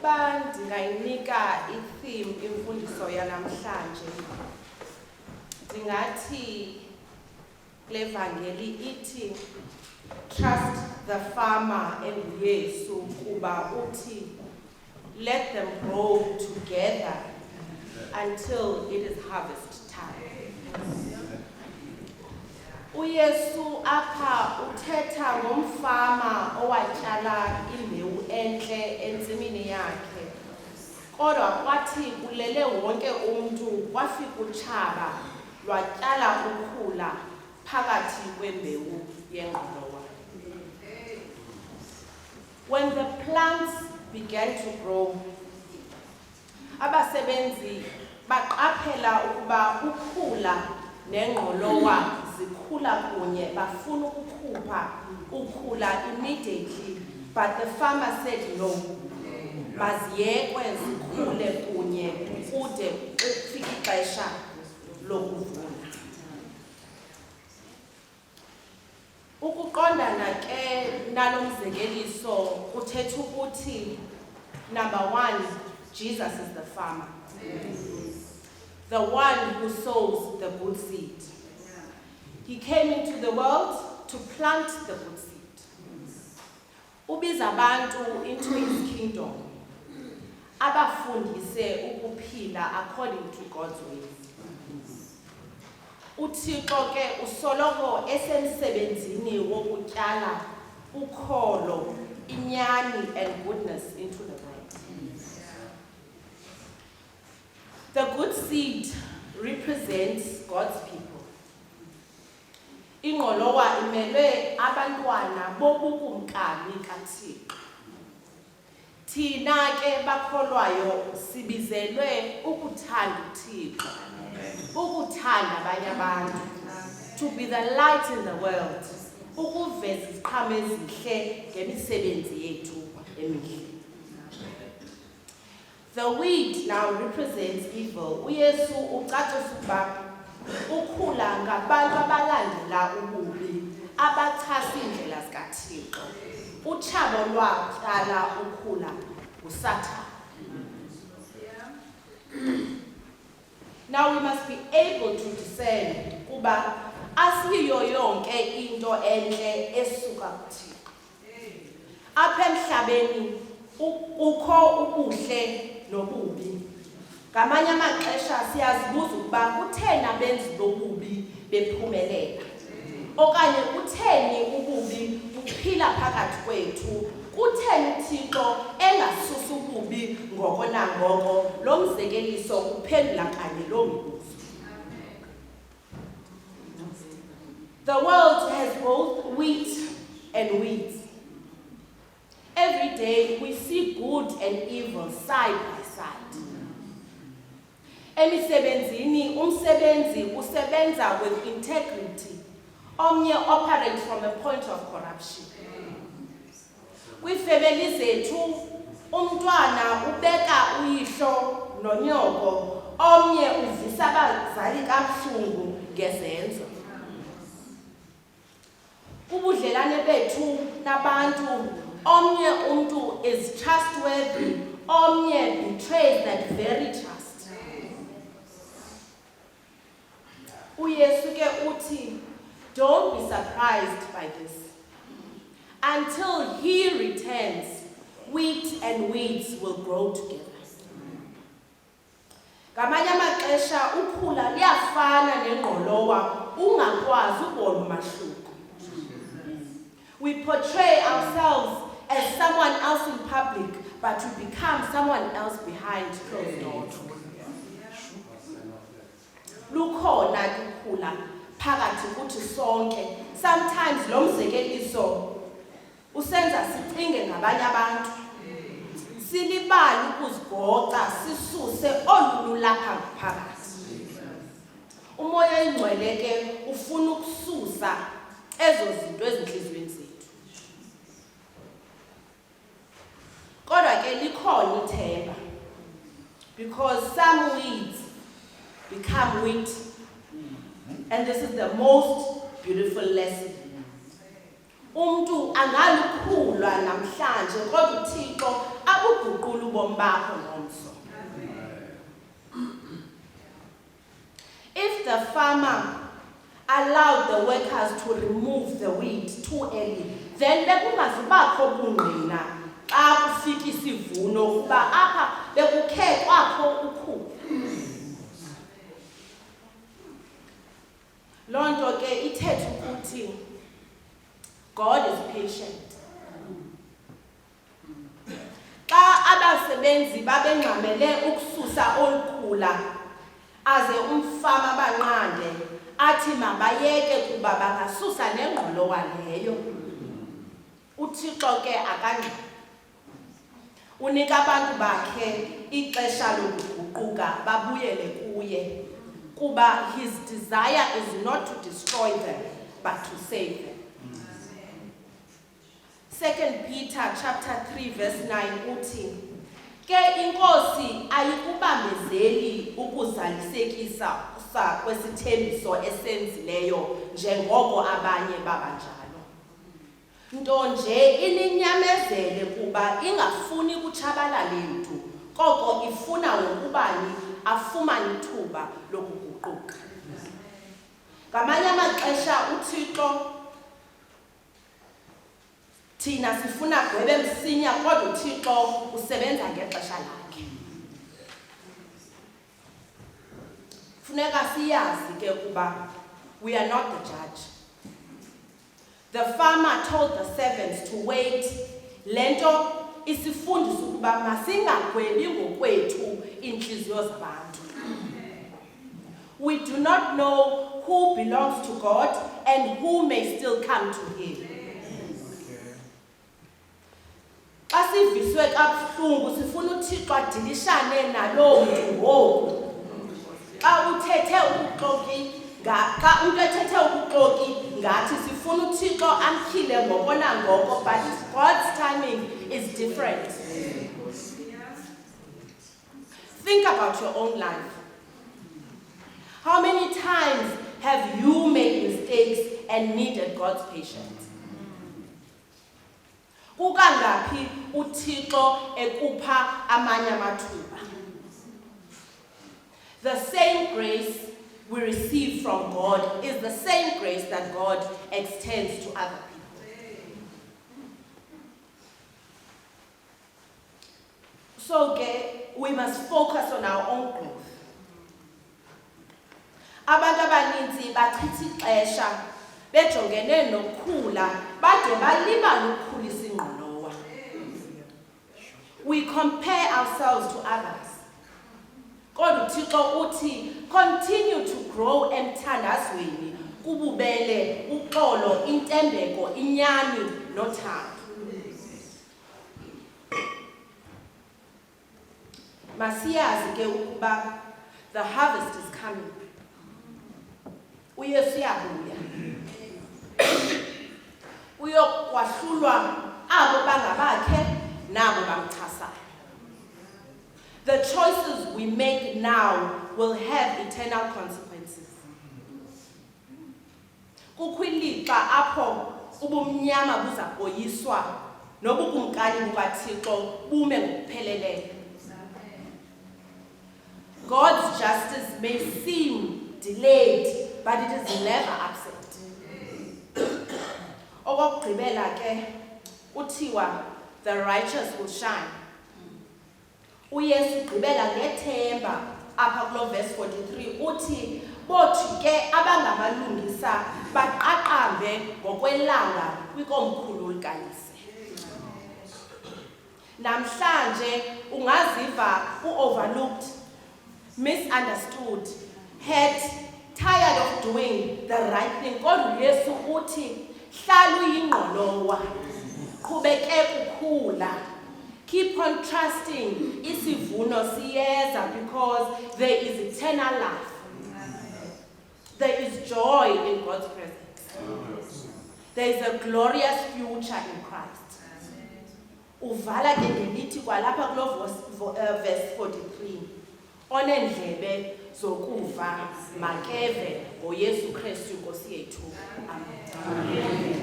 ukuba ndingayinika i-theme imfundiso yanamhlanje, ndingathi le vangeli ithi trust the farmer enguYesu kuba uthi let them grow together until it is harvest time. uYesu apha uthetha ngomfama owatyala imbewu entle entsimini yakhe. Kodwa kwathi kulele wonke umuntu kwafika utshaba lwatyala ukhula phakathi kwembewu yengqolowa. When the plants began to grow, abasebenzi baqaphela ukuba ukhula nengqolowa zikhula kunye bafuna ukukhupha ukhula immediately, but the farmer said no, maziyekwe zikhule kunye kude kufike ixesha lokuvuna. Ukuqondana ke nalo mzekeliso kuthetha ukuthi number 1, Jesus is the farmer, the one who sows the good seed. He came into the world to plant the good seed. Ubiza abantu into his kingdom, abafundise ukuphila according to God's ways. uThixo ke usoloko esemsebenzini wokutyala ukholo, inyani and goodness into the world. The good seed represents God's people. Ingqolowa imelwe abantwana bobukumkani kaThixo. Thina ke bakholwayo sibizelwe ukuthanda uThixo, ukuthanda abanye abantu, to be the light in the world, ukuveza iziqhamo ezihle ngemisebenzi yethu emihle. The weed now represents evil. uYesu ucacisa ukuba ukhula ngabantu abalandela ububi, abachasa indlela zikaThixo. Utshabo lwatyala ukhula nguSathane. Now we must be able to discern kuba asiyo yonke into enhle esuka kuThixo. Apha emhlabeni ukho ubuhle nobubi. Ngamanye amaxesha siyazibuza ukuba kutheni abenzi bobubi bephumelela, okanye kutheni ububi buphila phakathi kwethu, kutheni uThixo engasusa ububi ngoko nangoko. Lo mzekeliso uphendula kanye lo mbuzo. The world has both wheat and weeds. Every day we see good and evil side by side. Emisebenzini umsebenzi usebenza with integrity, omnye operates from a point of corruption. Kwifemeli zethu umntwana ubeka uyihlo nonyoko, omnye uvisa abazali kabuhlungu ngezenzo. Ubudlelane bethu nabantu, omnye umuntu is trustworthy, omnye betrays that very trust. uYesu ke uthi, don't be surprised by this. Until he returns, wheat and weeds will grow together. Ngamanye amaxesha ukhula liyafana nengqolowa, ungakwazi ukubona umahluko. We portray ourselves as someone else in public, but we become someone else behind closed doors. Lukhona ukhula phakathi kuthi sonke. Sometimes lo mzekeliso usenza sicinge ngabanye abantu, silibala ukuzigoca sisuse olulu lapha ngaphakathi. Umoya oyingcwele ke ufuna ukususa ezo zinto ezinhlizweni zethu. Kodwa ke likhona ithemba, because some weeds become wheat, and this is the most beautiful lesson. Umuntu angalukhulwa namhlanje kodwa uThixo abuguqula ubomi bakho nomso. If the farmer allowed the workers to remove the weed too early, then bekungazubakho bungqina xa kufika isivuno kuba apha bekukhe kwakho ukhula. Loo nto ke ithetha ukuthi God is patient. Xa abasebenzi babengxamele ukususa olukhula aze umfama banqande athi mabayeke kuba bangasusa nengqolowa leyo, uThixo ke akangxami. Unika abantu bakhe ixesha lokuguquka babuyele kuye kuba his desire is not to destroy them but to save them. 2 Peter chapter 3 verse 9 uthi, ke inkosi ayikubambezeli ukuzalisekisa kwesithembiso esenzileyo njengoko abanye babanjalo. Nto nje ininyamezele kuba ingafuni kutshabalala lethu, koko ifuna wokubani afumane ithuba lokuguquka. Ngamanye amaxesha uThixo thina sifuna gqwebe msinya kodwa uThixo usebenza ngexesha lakhe. Funeka siyazi ke kuba we are not the judge. The farmer told the servants to wait. Lento isifundisa ukuba masingagwebi ngokwethu inhliziyo zabantu. We do not know who belongs to God and who may still come to him. Xa siviswe kabuhlungu sifuna uThixo adilishane naloo mntu ngoku. Xa uthethe ubuxoki xa umntu ethethe ubuxoki ngathi sifuna uThixo amtyhile ngoko nangoko, but God's timing is different. Think about your own life. How many times have you made mistakes and needed God's patience? Kukangaphi uThixo ekupha amanye amathuba? The same grace we receive from God is the same grace that God extends to other people. So we must focus on our own growth. Abantu abaninzi bachitha ixesha bejongene nokhula bade balibala ukukhulisa ingqolowa. We compare ourselves to others. Kodwa uThixo uthi continue to grow emthandazweni, kububele, uxolo, intembeko, inyani nothando. Masiyazi ke ukuba the harvest is coming. uYesu uyabuya. Uyokwahlulwa abo bangabakhe nabo bamchasayo. The choices we make now will have eternal consequences. Kukwilixa apho ubumnyama buzakoyiswa nobukumkani bukaThixo bume ngokupheleleyo. God's justice may seem delayed, but it is never absent. Okokugqibela ke uthiwa the righteous will shine. uYesu ugqibela ngethemba apha kulo verse 43 uthi bothi ke abangamalungisa baqaqambe ngokwelanga kwikomkhulu likayise. Namhlanje ungaziva overlooked, misunderstood, hurt, tired of doing the right thing. Kodwa uYesu uthi hlala uyingqolowa, qhubeke ukukhula. Keep on trusting. Isivuno siyeza because there is eternal life. There is joy in God's presence. There is a glorious future in Christ. Uvala ke ngelithi kwalapha kulo verse 43. Onendlebe zokuva makeve ngoYesu Kristu Nkosi yethu. Amen.